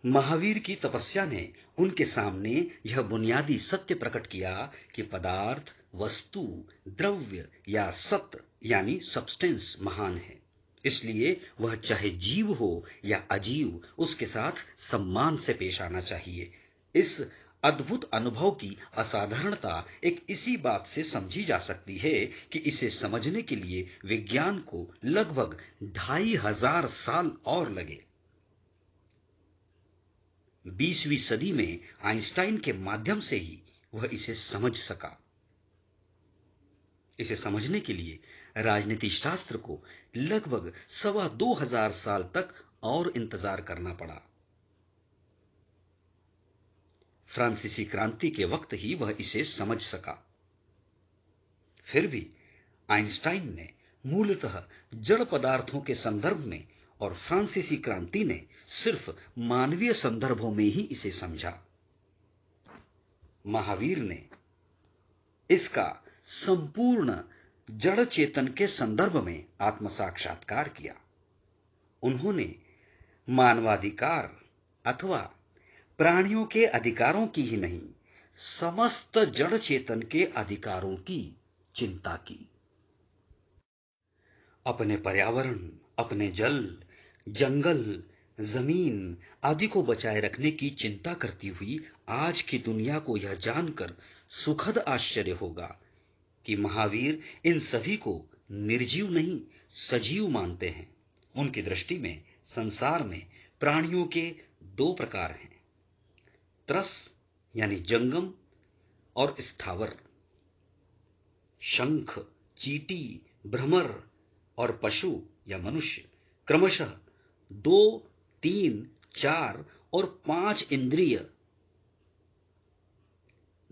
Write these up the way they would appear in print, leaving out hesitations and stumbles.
महावीर की तपस्या ने उनके सामने यह बुनियादी सत्य प्रकट किया कि पदार्थ, वस्तु, द्रव्य या सत्य यानी सब्सटेंस महान है। इसलिए वह चाहे जीव हो या अजीव, उसके साथ सम्मान से पेश आना चाहिए। इस अद्भुत अनुभव की असाधारणता एक इसी बात से समझी जा सकती है कि इसे समझने के लिए विज्ञान को लगभग 2500 साल और लगे। 20वीं सदी में आइंस्टाइन के माध्यम से ही वह इसे समझ सका। इसे समझने के लिए राजनीति शास्त्र को लगभग 2500 साल तक और इंतजार करना पड़ा। फ्रांसीसी क्रांति के वक्त ही वह इसे समझ सका। फिर भी आइंस्टाइन ने मूलतः जड़ पदार्थों के संदर्भ में और फ्रांसीसी क्रांति ने सिर्फ मानवीय संदर्भों में ही इसे समझा। महावीर ने इसका संपूर्ण जड़ चेतन के संदर्भ में आत्म साक्षात्कार किया। उन्होंने मानवाधिकार अथवा प्राणियों के अधिकारों की ही नहीं, समस्त जड़ चेतन के अधिकारों की चिंता की। अपने पर्यावरण, अपने जल, जंगल, जमीन आदि को बचाए रखने की चिंता करती हुई आज की दुनिया को यह जानकर सुखद आश्चर्य होगा कि महावीर इन सभी को निर्जीव नहीं, सजीव मानते हैं। उनकी दृष्टि में संसार में प्राणियों के दो प्रकार हैं, त्रस यानी जंगम और स्थावर। शंख, चींटी, भ्रमर और पशु या मनुष्य क्रमशः 2, 3, 4 और 5 इंद्रिय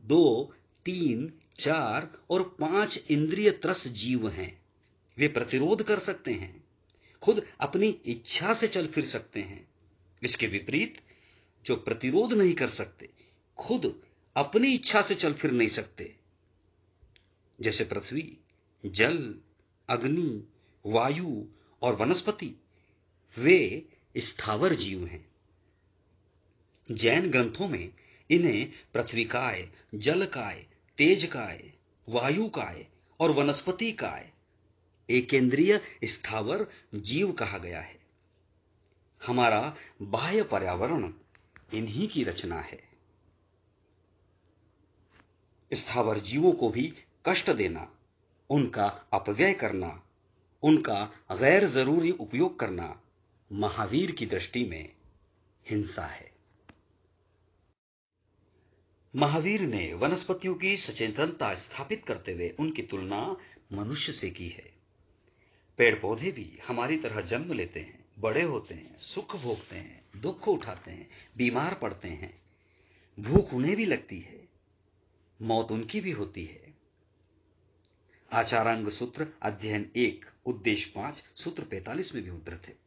2, 3, 4 और 5 इंद्रिय त्रस जीव हैं। वे प्रतिरोध कर सकते हैं, खुद अपनी इच्छा से चल फिर सकते हैं। इसके विपरीत जो प्रतिरोध नहीं कर सकते, खुद अपनी इच्छा से चल फिर नहीं सकते, जैसे पृथ्वी, जल, अग्नि, वायु और वनस्पति, वे स्थावर जीव हैं। जैन ग्रंथों में इन्हें पृथ्वीकाय, जलकाय, तेजकाय, वायुकाय और वनस्पति काय, एकेंद्रीय स्थावर जीव कहा गया है। हमारा बाह्य पर्यावरण इन्हीं की रचना है। स्थावर जीवों को भी कष्ट देना, उनका अपव्यय करना, उनका गैर जरूरी उपयोग करना महावीर की दृष्टि में हिंसा है। महावीर ने वनस्पतियों की सचेतनता स्थापित करते हुए उनकी तुलना मनुष्य से की है। पेड़ पौधे भी हमारी तरह जन्म लेते हैं, बड़े होते हैं, सुख भोगते हैं, दुख उठाते हैं, बीमार पड़ते हैं, भूख उन्हें भी लगती है, मौत उनकी भी होती है। आचारांग सूत्र अध्ययन 1 उद्देश्य 5 सूत्र 45 में भी उद्धृत है।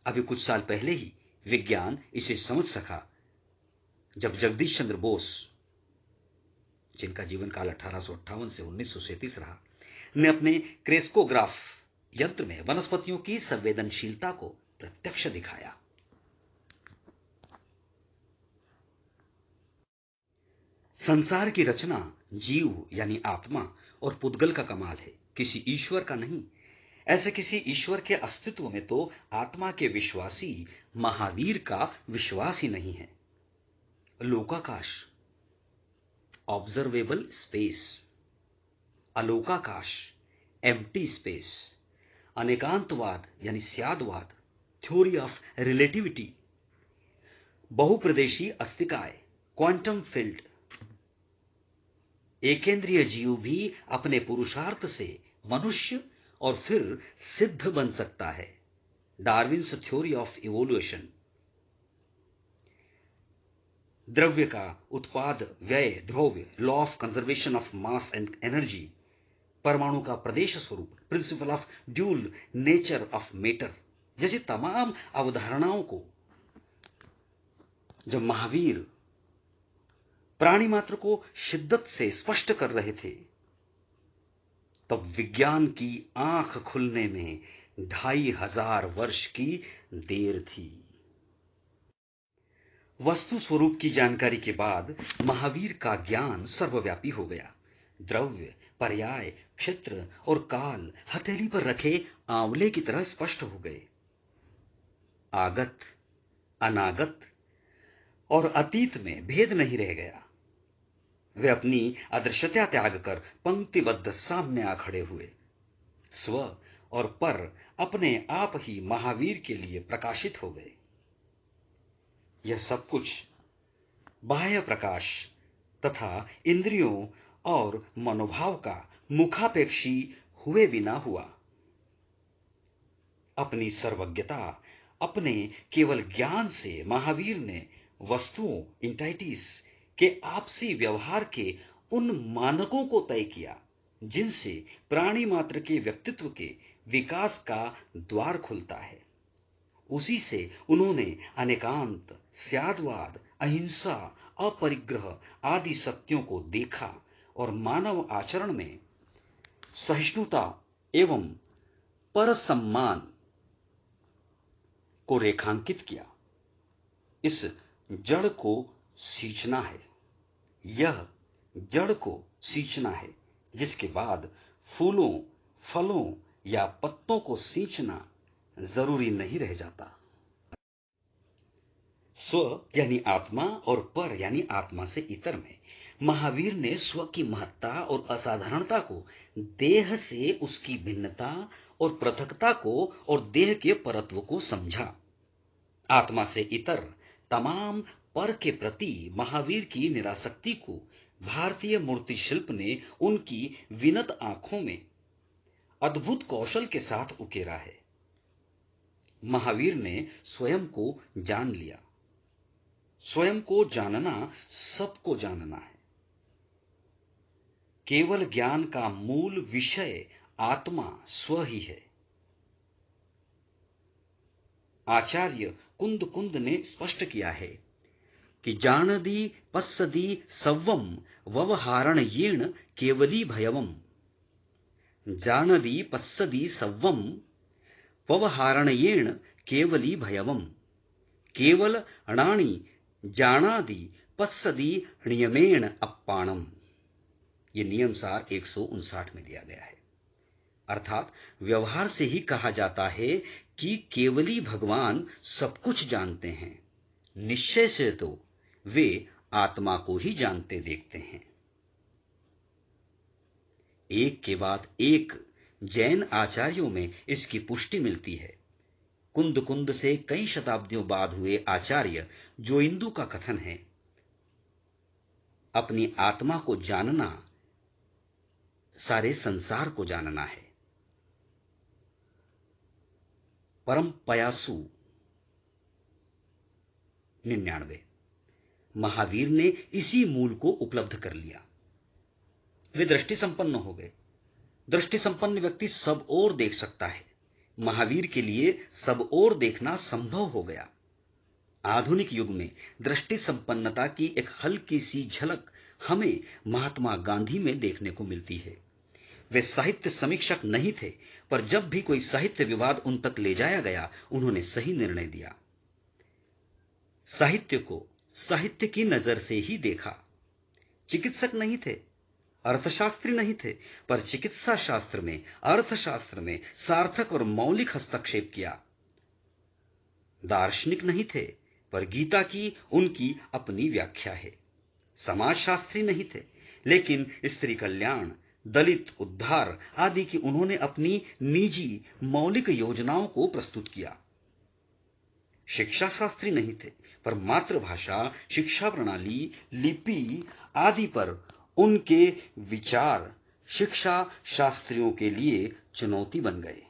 अभी कुछ साल पहले ही विज्ञान इसे समझ सका जब जगदीश चंद्र बोस, जिनका जीवन काल 1858 से 1937 रहा, ने अपने क्रेस्कोग्राफ यंत्र में वनस्पतियों की संवेदनशीलता को प्रत्यक्ष दिखाया। संसार की रचना जीव यानी आत्मा और पुद्गल का कमाल है, किसी ईश्वर का नहीं। ऐसे किसी ईश्वर के अस्तित्व में तो आत्मा के विश्वासी महावीर का विश्वास ही नहीं है। लोकाकाश, ऑब्जर्वेबल स्पेस, अलोकाकाश, एम्प्टी स्पेस, अनेकांतवाद यानी स्यादवाद, थ्योरी ऑफ रिलेटिविटी, बहुप्रदेशी अस्तिकाय, क्वांटम फील्ड, एकेंद्रीय जीव भी अपने पुरुषार्थ से मनुष्य और फिर सिद्ध बन सकता है, डार्विन्स थ्योरी ऑफ इवोल्यूशन, द्रव्य का उत्पाद व्यय द्रव्य, law of conservation of mass and energy, परमाणु का प्रदेश स्वरूप, principle of dual nature of matter, जैसी तमाम अवधारणाओं को जब महावीर प्राणी मात्र को शिद्दत से स्पष्ट कर रहे थे, तब विज्ञान की आंख खुलने में 2500 वर्ष की देर थी। वस्तु स्वरूप की जानकारी के बाद महावीर का ज्ञान सर्वव्यापी हो गया। द्रव्य, पर्याय, क्षेत्र और काल हथेली पर रखे आंवले की तरह स्पष्ट हो गए। आगत, अनागत और अतीत में भेद नहीं रह गया। वे अपनी अदृश्यता त्याग कर पंक्तिबद्ध सामने आ खड़े हुए। स्व और पर अपने आप ही महावीर के लिए प्रकाशित हो गए। यह सब कुछ बाह्य प्रकाश तथा इंद्रियों और मनोभाव का मुखापेक्षी हुए बिना हुआ। अपनी सर्वज्ञता, अपने केवल ज्ञान से महावीर ने वस्तुओं इंटाइटीज के आपसी व्यवहार के उन मानकों को तय किया जिनसे प्राणी मात्र के व्यक्तित्व के विकास का द्वार खुलता है। उसी से उन्होंने अनेकांत, स्यादवाद, अहिंसा, अपरिग्रह आदि सत्यों को देखा और मानव आचरण में सहिष्णुता एवं परसम्मान को रेखांकित किया। इस जड़ को सींचना है, यह जड़ को सींचना है, जिसके बाद फूलों, फलों या पत्तों को सींचना जरूरी नहीं रह जाता। स्व यानी आत्मा और पर यानी आत्मा से इतर में महावीर ने स्व की महत्ता और असाधारणता को, देह से उसकी भिन्नता और पृथकता को और देह के परत्व को समझा। आत्मा से इतर तमाम पर के प्रति महावीर की निरासक्ति को भारतीय मूर्ति शिल्प ने उनकी विनत आंखों में अद्भुत कौशल के साथ उकेरा है। महावीर ने स्वयं को जान लिया। स्वयं को जानना सबको जानना है। केवल ज्ञान का मूल विषय आत्मा स्व ही है। आचार्य कुंद कुंद ने स्पष्ट किया है कि जानदी पस्सदी सव्वम व्यवहारणयेण केवली भयवम। जानदी पस्सदी सव्वम व्यवहारणयेण केवली भयवम। केवल अणाणि जानादि पस्सदी नियमेण अप्पाणम। ये नियम सार 159 में दिया गया है। अर्थात व्यवहार से ही कहा जाता है कि केवली भगवान सब कुछ जानते हैं। निश्चय से तो वे आत्मा को ही जानते देखते हैं। एक के बाद एक जैन आचार्यों में इसकी पुष्टि मिलती है। कुंद कुंद से कई शताब्दियों बाद हुए आचार्य जोइंदु का कथन है, अपनी आत्मा को जानना सारे संसार को जानना है। परम पयासु 99। महावीर ने इसी मूल को उपलब्ध कर लिया। वे दृष्टि संपन्न हो गए। दृष्टि संपन्न व्यक्ति सब ओर देख सकता है। महावीर के लिए सब ओर देखना संभव हो गया। आधुनिक युग में दृष्टि संपन्नता की एक हल्की सी झलक हमें महात्मा गांधी में देखने को मिलती है। वे साहित्य समीक्षक नहीं थे, पर जब भी कोई साहित्य विवाद उन तक ले जाया गया, उन्होंने सही निर्णय दिया। साहित्य को साहित्य की नजर से ही देखा। चिकित्सक नहीं थे, अर्थशास्त्री नहीं थे, पर चिकित्सा शास्त्र में, अर्थशास्त्र में सार्थक और मौलिक हस्तक्षेप किया। दार्शनिक नहीं थे, पर गीता की उनकी अपनी व्याख्या है। समाजशास्त्री नहीं थे, लेकिन स्त्री कल्याण, दलित उद्धार आदि की उन्होंने अपनी निजी मौलिक योजनाओं को प्रस्तुत किया। शिक्षा शास्त्री नहीं थे, पर मातृभाषा, शिक्षा प्रणाली, लिपि आदि पर उनके विचार शिक्षा शास्त्रियों के लिए चुनौती बन गए।